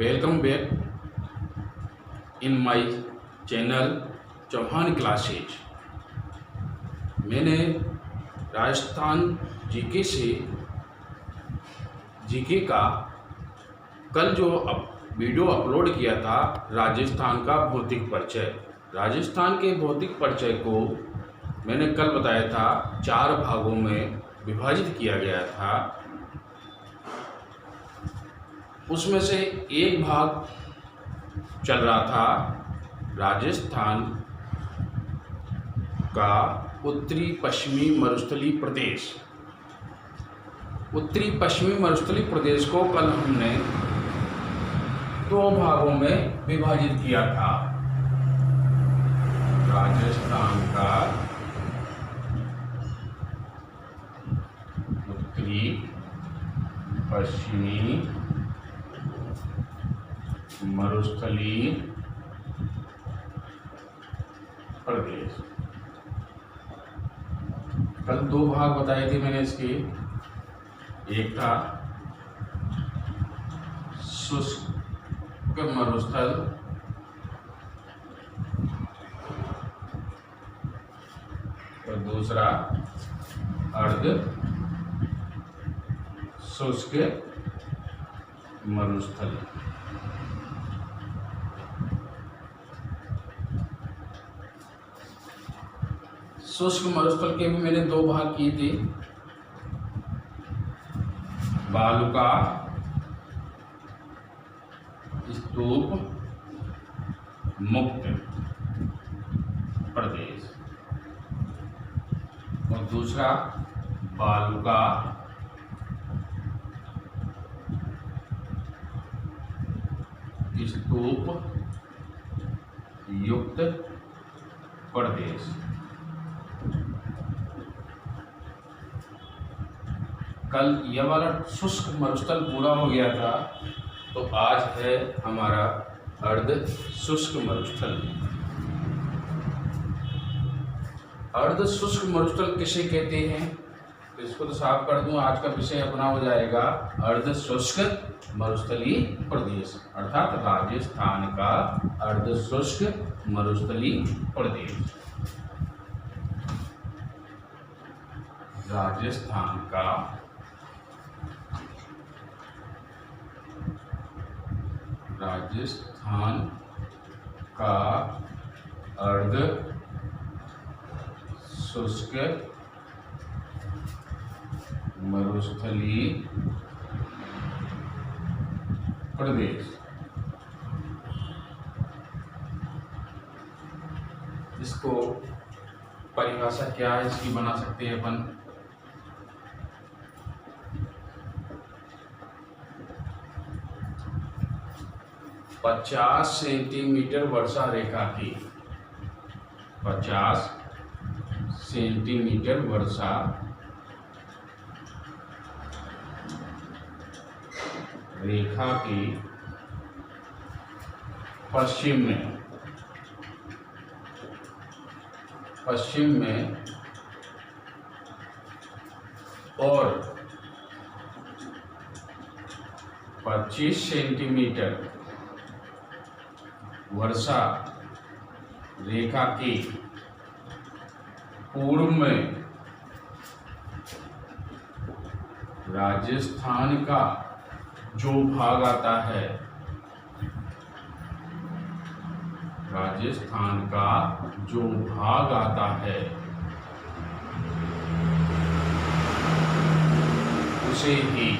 Welcome back in my channel Chauhan classes. मैंने Rajasthan GK से GK का कल जो वीडियो अपलोड किया था, राजस्थान का भौतिक परिचय। राजस्थान के भौतिक परिचय को मैंने कल बताया था 4 भागों में विभाजित किया गया था। उसमें से एक भाग चल रहा था राजस्थान का उत्तरी पश्चिमी मरुस्थलीय प्रदेश। उत्तरी पश्चिमी मरुस्थलीय प्रदेश को कल हमने 2 भागों में विभाजित किया था। राजस्थान का उत्तरी पश्चिमी मरुस्थलीय प्रदेश। कल 2 भाग बताए थे मैंने इसके। एक था शुष्क मरुस्थल और दूसरा अर्ध शुष्क मरुस्थल। शुष्क मरुस्थल के भी मैंने 2 भाग किए थे। बालुका स्तूप मुक्त प्रदेश और दूसरा बालुका स्तूप युक्त प्रदेश। कल यह वाला शुष्क मरुस्थल पूरा हो गया था, तो आज है हमारा अर्ध शुष्क मरुस्थल। अर्ध शुष्क मरुस्थल किसे कहते हैं, तो इसको तो साफ कर दूं। आज का विषय अपना हो जाएगा अर्ध शुष्क मरुस्थलीय प्रदेश, अर्थात राजस्थान का अर्ध शुष्क मरुस्थलीय प्रदेश। राजस्थान का अर्ध शुष्क मरुस्थलीय प्रदेश। इसको परिभाषा क्या है इसकी बना सकते हैं अपन। पचास सेंटीमीटर वर्षा रेखा की 50 सेंटीमीटर वर्षा रेखा की पश्चिम में और 25 सेंटीमीटर वर्षा रेखा के पूर्व में राजस्थान का जो भाग आता है, राजस्थान का जो भाग आता है उसे ही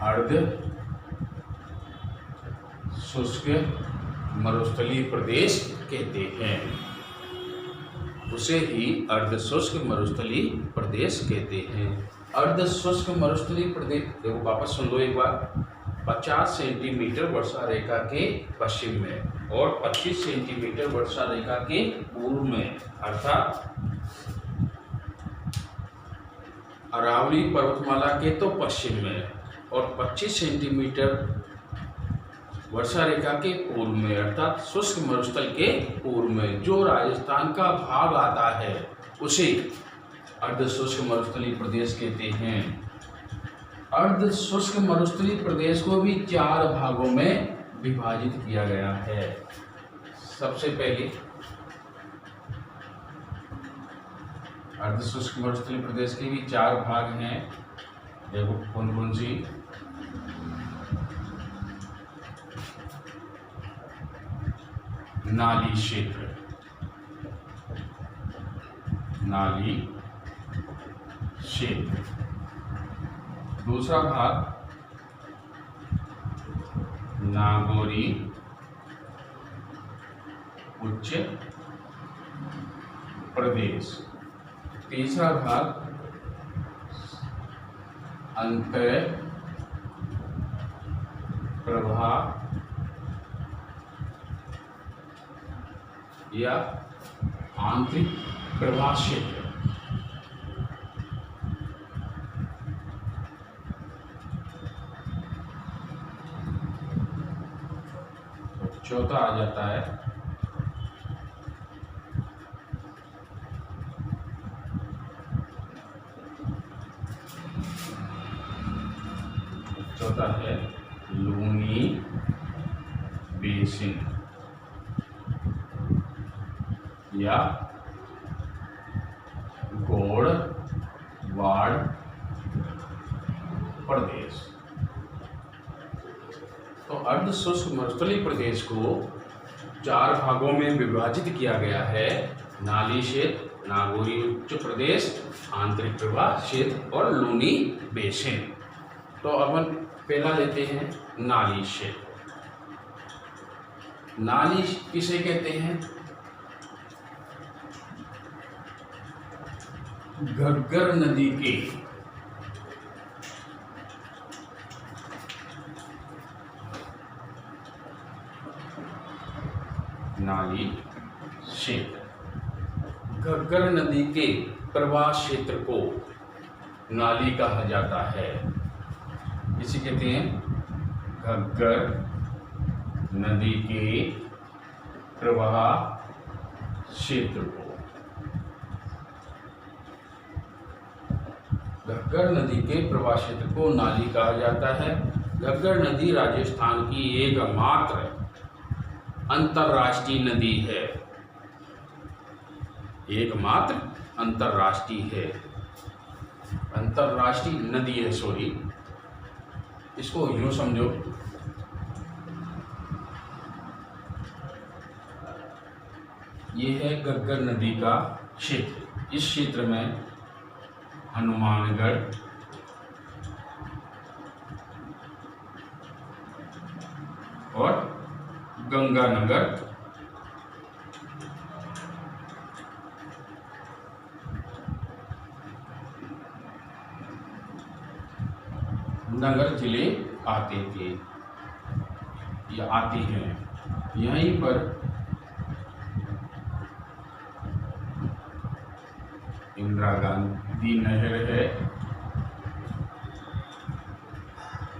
अर्ध शुष्क मरुस्थलीय प्रदेश कहते हैं। उसे ही अर्ध शुष्क मरुस्थलीय प्रदेश कहते हैं। अर्ध शुष्क मरुस्थलीय प्रदेश, देखो वापस सुन लो एक बार। 50 सेंटीमीटर वर्षा रेखा के पश्चिम में और 25 सेंटीमीटर वर्षा रेखा के पूर्व में, अर्थात अरावली पर्वतमाला के तो पश्चिम में और 25 सेंटीमीटर वर्षा रेखा के पूर्व में, अर्थात शुष्क मरुस्थल के पूर्व में जो राजस्थान का भाग आता है उसे अर्ध शुष्क मरुस्थलीय प्रदेश कहते हैं। अर्ध शुष्क मरुस्थलीय प्रदेश को भी 4 भागों में विभाजित किया गया है। सबसे पहले अर्ध शुष्क मरुस्थलीय प्रदेश के भी 4 भाग हैं। देखो कौन कौन सी। नाली क्षेत्र, नाली क्षेत्र। दूसरा भाग नागौरी उच्च प्रदेश। तीसरा भाग अंतर प्रवाह या आंतरिक प्रवाह क्षेत्र। चौथा आ जाता है लूनी बेसिन या गोड़वाड़ प्रदेश। तो अर्ध शुष्क मरुस्थलीय प्रदेश को 4 भागों में विभाजित किया गया है। नाली क्षेत्र, नागौरी उच्च प्रदेश, आंतरिक प्रवाह क्षेत्र और लूनी बेसिन। तो अपन पहला लेते हैं नाली क्षेत्र। नाली किसे कहते हैं? घग्गर नदी के नाली क्षेत्र, घग्गर नदी के प्रवाह क्षेत्र को नाली कहा जाता है। इसे कहते हैं घग्गर नदी के प्रवाह क्षेत्र को। घग्गर नदी के प्रवाह क्षेत्र को नाली कहा जाता है। घग्गर नदी राजस्थान की एकमात्र अंतर्राष्ट्रीय नदी है। एकमात्र अंतर्राष्ट्रीय है, अंतर्राष्ट्रीय नदी है, सॉरी। इसको यूं समझो, ये है घग्गर नदी का क्षेत्र। इस क्षेत्र में हनुमानगढ़, और गंगानगर, नगर जिले आते थे या आते हैं। यहीं पर इंदिरा गांधी नहर है।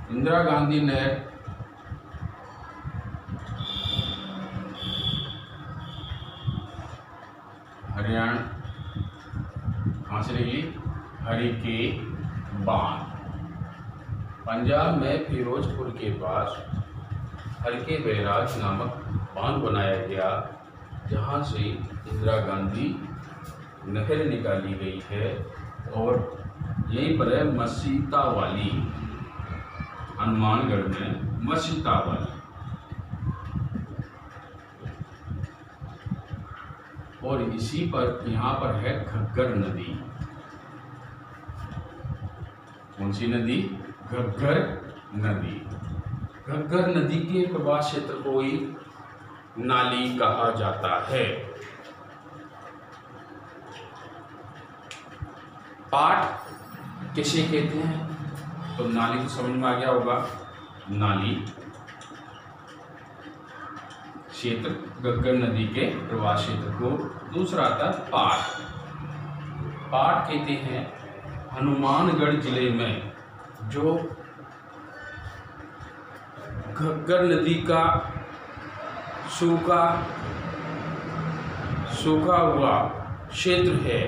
इंदिरा गांधी नहर हरियाणा कहाँ से निकली? हरिके बांध। पंजाब में फिरोजपुर के पास हरिके बैराज नामक बांध बनाया गया, जहाँ से इंदिरा गांधी नहर निकाली गई है। और यहीं पर है मसीतावाली, हनुमानगढ़ में मसीतावाली। और इसी पर यहाँ पर है घग्गर नदी। कौन सी नदी? घग्गर नदी। घग्गर नदी के प्रवाह क्षेत्र को ही नाली कहा जाता है। पाट किसे कहते हैं? तो नाली को समझ में आ गया होगा। नाली क्षेत्र घग्गर नदी के प्रवाह क्षेत्र को। दूसरा आता पाट। पाट कहते हैं हनुमानगढ़ जिले में जो घग्गर नदी का सूखा हुआ क्षेत्र है,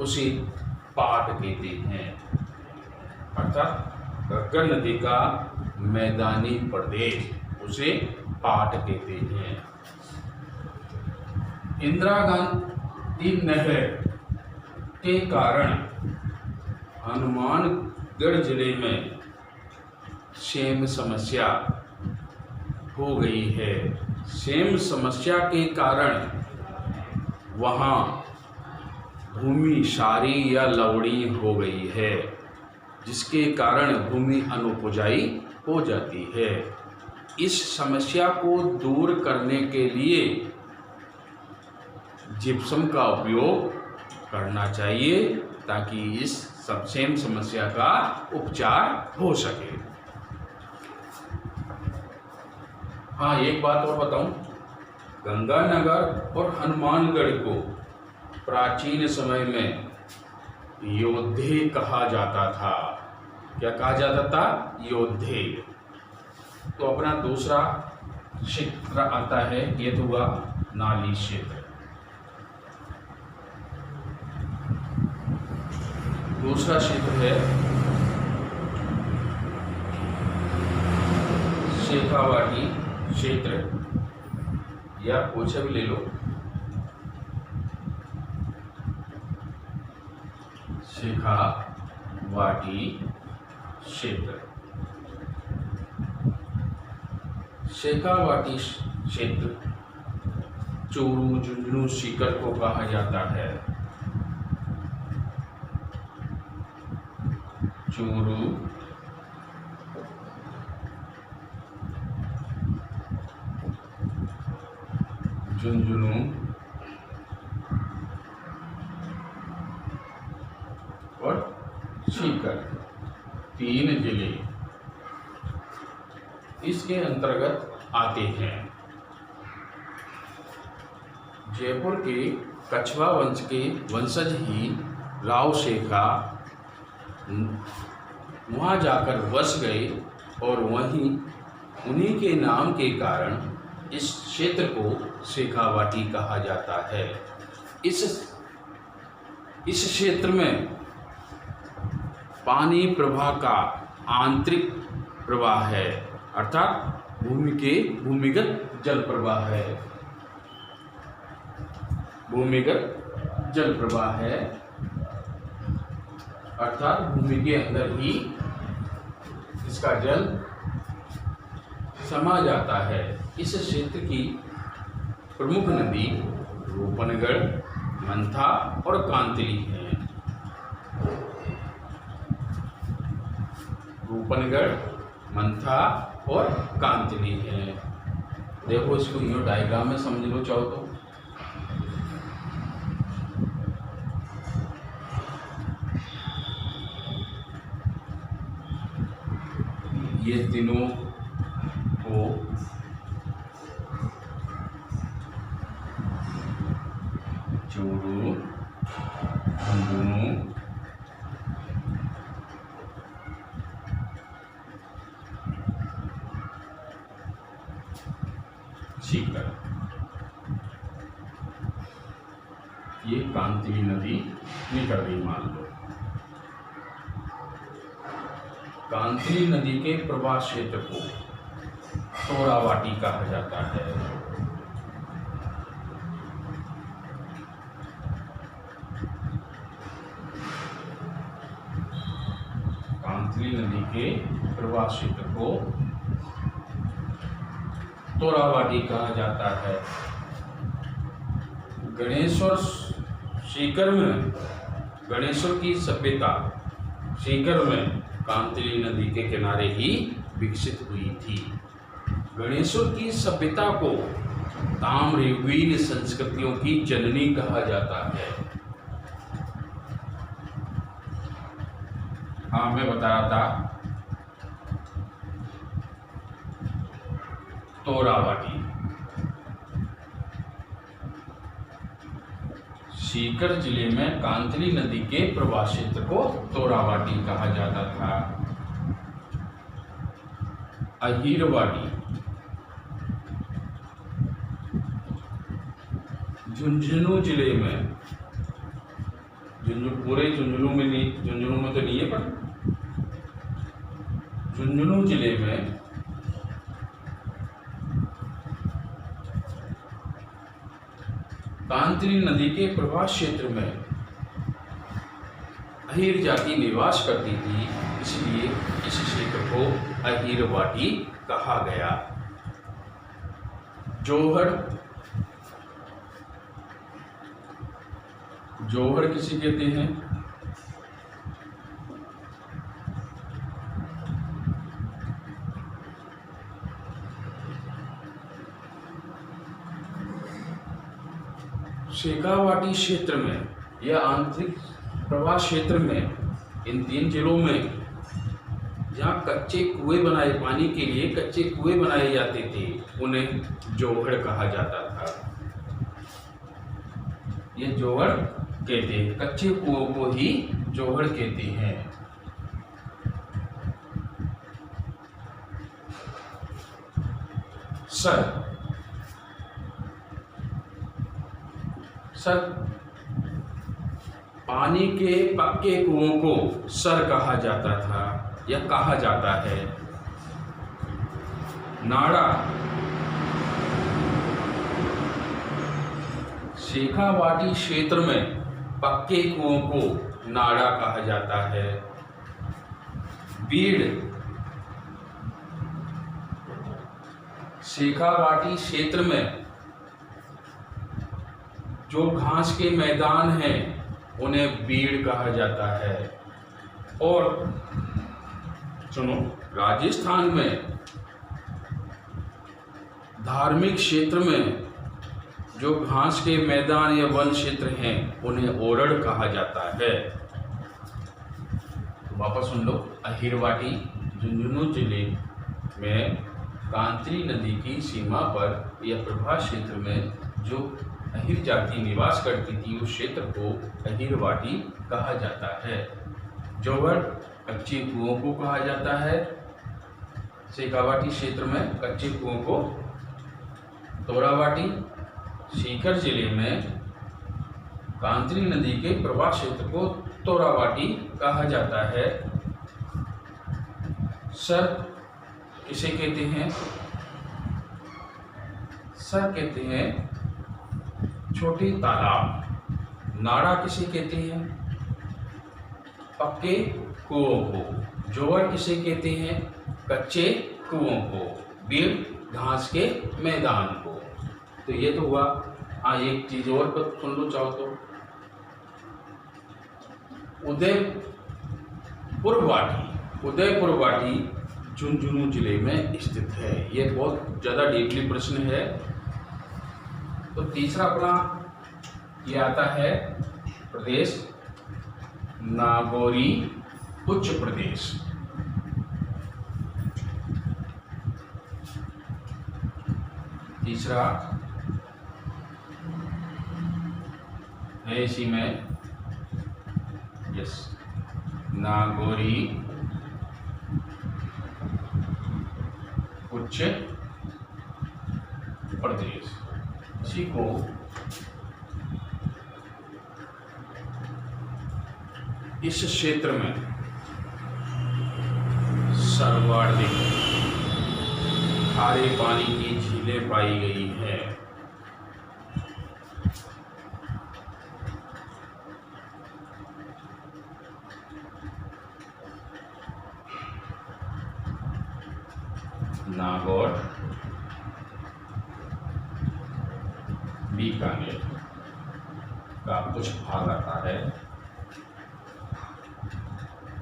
उसे पाट कहते हैं। अर्थात घग्गर नदी का मैदानी प्रदेश, उसे पाट कहते हैं। इंदिरा गांधी नहर के कारण हनुमानगढ़ जिले में सेम समस्या हो गई है। सेम समस्या के कारण वहाँ भूमि सारी या लवड़ी हो गई है, जिसके कारण भूमि अनुपजाई हो जाती है। इस समस्या को दूर करने के लिए जिप्सम का उपयोग करना चाहिए, ताकि इस सेम समस्या का उपचार हो सके। हाँ, एक बात और बताऊं, गंगानगर और हनुमानगढ़ को प्राचीन समय में योद्धे कहा जाता था। क्या कहा जाता था? योद्धे। तो अपना दूसरा क्षेत्र आता है, ये तो हुआ नाली क्षेत्र। दूसरा क्षेत्र है शेखावाटी क्षेत्र, या पूछा भी ले लो, शेखावाटी क्षेत्र। शेखावाटी क्षेत्र चोरू, झुंझुनू, सीकर को कहा जाता है। चोरू, झुंझुनू और सीकर, 3 जिले इसके अंतर्गत आते हैं। जयपुर के कछवा वंश के वंशज ही राव शेखा वहाँ जाकर बस गए, और वहीं उन्हीं के नाम के कारण इस क्षेत्र को शेखावाटी कहा जाता है। इस क्षेत्र में पानी प्रवाह का आंतरिक प्रवाह है, अर्थात भूमिगत जल प्रवाह है। भूमिगत जल प्रवाह है, अर्थात भूमि के अंदर ही इसका जल समा जाता है। इस क्षेत्र की प्रमुख नदी रूपनगढ़, मंथा और कांतली है। रूपनगढ़, मंथा और कांतली है। देखो, इसको यूँ डायग्राम में समझ लो चाहो तो। ये तीनों को चोरू, झुंझुनू, सीकर, ये कांतली नदी निकल रही मान लो। कांतली नदी के प्रवाह क्षेत्र को तोरावाटी कहा जाता है। कांतली नदी के प्रवाह क्षेत्र को तोरावाटी कहा जाता है। गणेश्वर सीकर में, गणेश्वर की सभ्यता सीकर में कांतली नदी के किनारे ही विकसित हुई थी। गणेश्वर की सभ्यता को ताम्रयुगीन संस्कृतियों की जननी कहा जाता है। हाँ, मैं बता रहा था तोरावाटी। सीकर जिले में कांतली नदी के प्रवाह क्षेत्र को तोरावाटी कहा जाता था। अहीरवाटी झुंझुनू जिले में, पूरे झुंझुनू में नहीं, झुंझुनू में तो नहीं है, पर झुंझुनू जिले में कांतरी नदी के प्रवाह क्षेत्र में अहीर जाति निवास करती थी, इसलिए इस क्षेत्र को अहीरवाटी कहा गया। जौहर किसे कहते हैं? शेखावाटी क्षेत्र में या आंतरिक प्रवाह क्षेत्र में, इन 3 जिलों में जहाँ कच्चे कुएं बनाए, पानी के लिए कच्चे कुएं बनाए जाते थे, उन्हें जौहर कहा जाता था। ये जौहर कहते हैं, कच्चे कुओं को ही जौहर कहते हैं। सर पानी के पक्के कुओं को सर कहा जाता था या कहा जाता है। नाड़ा, शेखावाटी क्षेत्र में पक्के कुओं को नाड़ा कहा जाता है। बीड़, शेखावाटी क्षेत्र में जो घास के मैदान हैं उन्हें बीड़ कहा जाता है। और सुनो, राजस्थान में धार्मिक क्षेत्र में जो घास के मैदान या वन क्षेत्र हैं उन्हें ओरड़ कहा जाता है। वापस सुन लो, अहीरवाटी झुंझुनू जिले में कांतरी नदी की सीमा पर या प्रवाह क्षेत्र में जो अहीर जाति निवास करती थी, उस क्षेत्र को अहीरवाटी कहा जाता है। जौहर कच्चे कुओं को कहा जाता है। शेखावाटी क्षेत्र में कच्चे कुओं को तोरावाटी, सीकर जिले में कांतरी नदी के प्रवाह क्षेत्र को तोरावाटी कहा जाता है। सर किसे कहते हैं? सर कहते हैं छोटे तालाब। नाड़ा किसे कहते हैं? पक्के कुओं को। जौहर किसे कहते हैं? कच्चे कुओं को। बीड़ घास के मैदान को। तो ये तो हुआ। हाँ, एक चीज और पर सुन लो चाहो तो, उदयपुर वाटी झुंझुनू जिले में स्थित है। ये बहुत ज़्यादा डीपली प्रश्न है। तो तीसरा अपना ये आता है प्रदेश नागौरी उच्च प्रदेश। तीसरा है इसी में, यस, नागौरी उच्च प्रदेश। इसी को इस क्षेत्र में सर्वाधिक खारे पानी की झीलें पाई गई है। नागौर, बीकानेर का कुछ भाग आता है।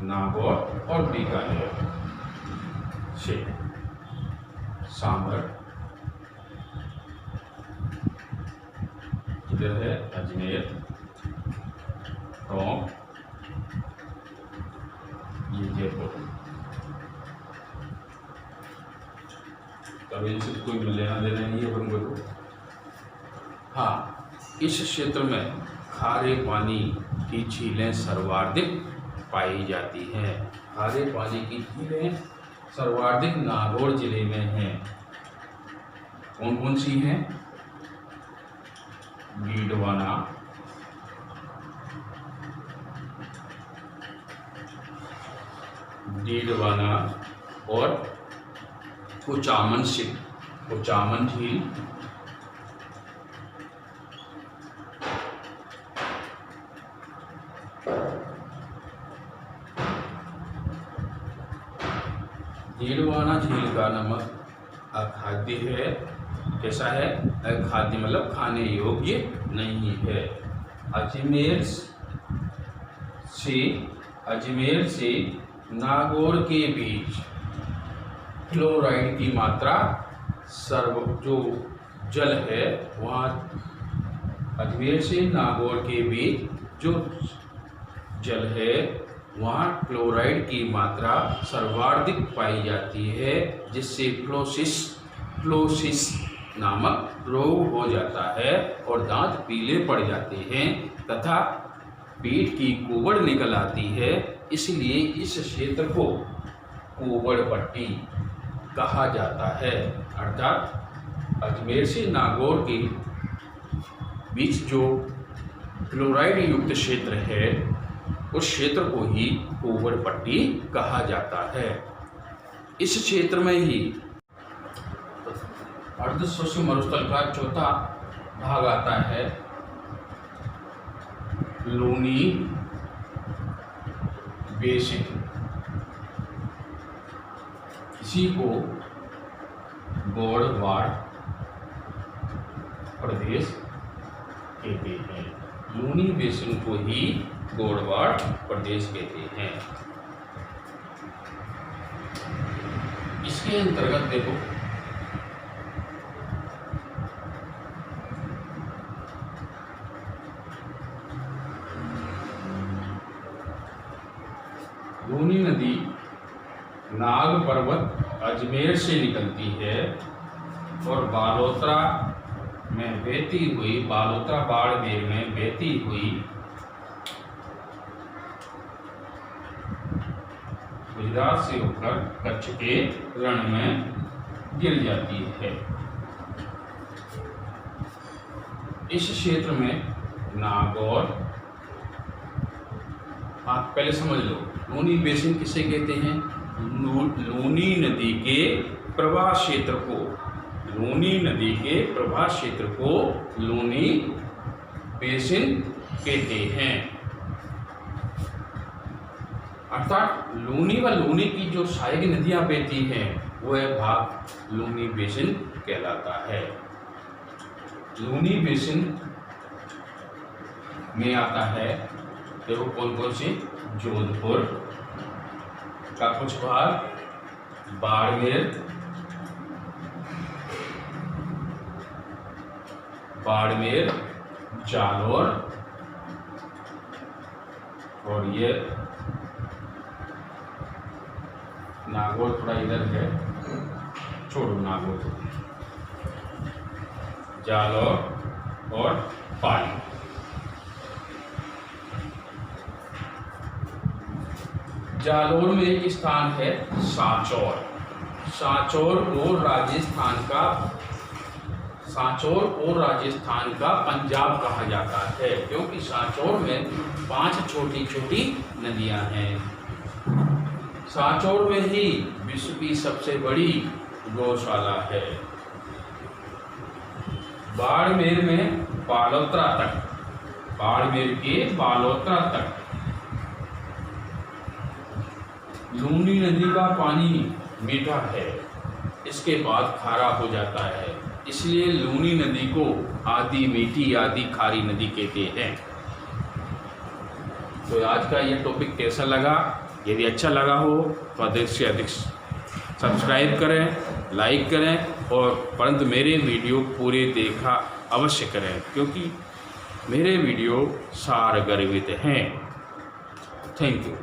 नागौर और बीकानेर से सांभर, इधर है अजमेर, टोंक, ये जयपुर। कभी इनसे कोई लेना देना नहीं है अपन को। हाँ, इस क्षेत्र में खारे पानी की झीलें सर्वाधिक पाई जाती हैं। खारे पानी की झीलें सर्वाधिक नागौर जिले में हैं। कौन कौन सी हैं? डीडवाना, और कुचामन झील, डीडवाना झील का नमक अखाद्य है। कैसा है? अखाद्य मतलब खाने योग्य नहीं है। अजमेर से नागौर के बीच फ्लोराइड की मात्रा जो जल है वहाँ, अजमेर से नागौर के बीच जो जल है वहाँ फ्लोराइड की मात्रा सर्वाधिक पाई जाती है, जिससे फ्लोसिस नामक रोग हो जाता है और दांत पीले पड़ जाते हैं तथा पेट की कुबड़ निकल आती है। इसलिए इस क्षेत्र को कुबड़ पट्टी कहा जाता है। अर्थात अजमेर से नागौर के बीच जो फ्लोराइड युक्त क्षेत्र है उस क्षेत्र को ही कुबड़ पट्टी कहा जाता है। इस क्षेत्र में ही अर्ध शुष्क मरुस्थल का चौथा भाग आता है, लूनी बेसिन। इसी को गौड़वाड़ प्रदेश कहते हैं। लूनी बेसिन को ही गौड़वाड़ प्रदेश कहते हैं। इसके अंतर्गत देखो लूनी नदी नाग पर्वत अजमेर से निकलती है और बालोतरा में बहती हुई, बालोतरा बाड़मेर में बहती हुई गुजरात से होकर कच्छ के रण में गिर जाती है। इस क्षेत्र में नागौर, आप पहले समझ लो लूनी बेसिन किसे कहते हैं? लूनी नदी के प्रवाह क्षेत्र को, लूनी नदी के प्रवाह क्षेत्र को लूनी बेसिन कहते हैं। अर्थात लूनी व लूनी की जो सहायक नदियां बहती हैं वह भाग लूनी बेसिन कहलाता है। लूनी बेसिन में आता है, देखो कौन कौन से, जोधपुर का कुछ भाग, बाड़मेर, जालौर और ये नागौर थोड़ा इधर है, छोड़ो नागौर, जालौर और पाली। जालौर में एक स्थान है सांचौर। सांचौर और राजस्थान का पंजाब कहा जाता है, क्योंकि सांचौर में 5 छोटी छोटी नदियां हैं। सांचौर में ही विश्व की सबसे बड़ी गौशाला है। बाड़मेर में बालोतरा तक, बाड़मेर के बालोतरा तक लूनी नदी का पानी मीठा है, इसके बाद खारा हो जाता है, इसलिए लूनी नदी को आधी मीठी आधी खारी नदी कहते हैं। तो आज का ये टॉपिक कैसा लगा? यदि अच्छा लगा हो तो अधिक से अधिक सब्सक्राइब करें, लाइक करें और परंतु मेरे वीडियो पूरे देखा अवश्य करें, क्योंकि मेरे वीडियो सार गर्भित हैं। Thank you.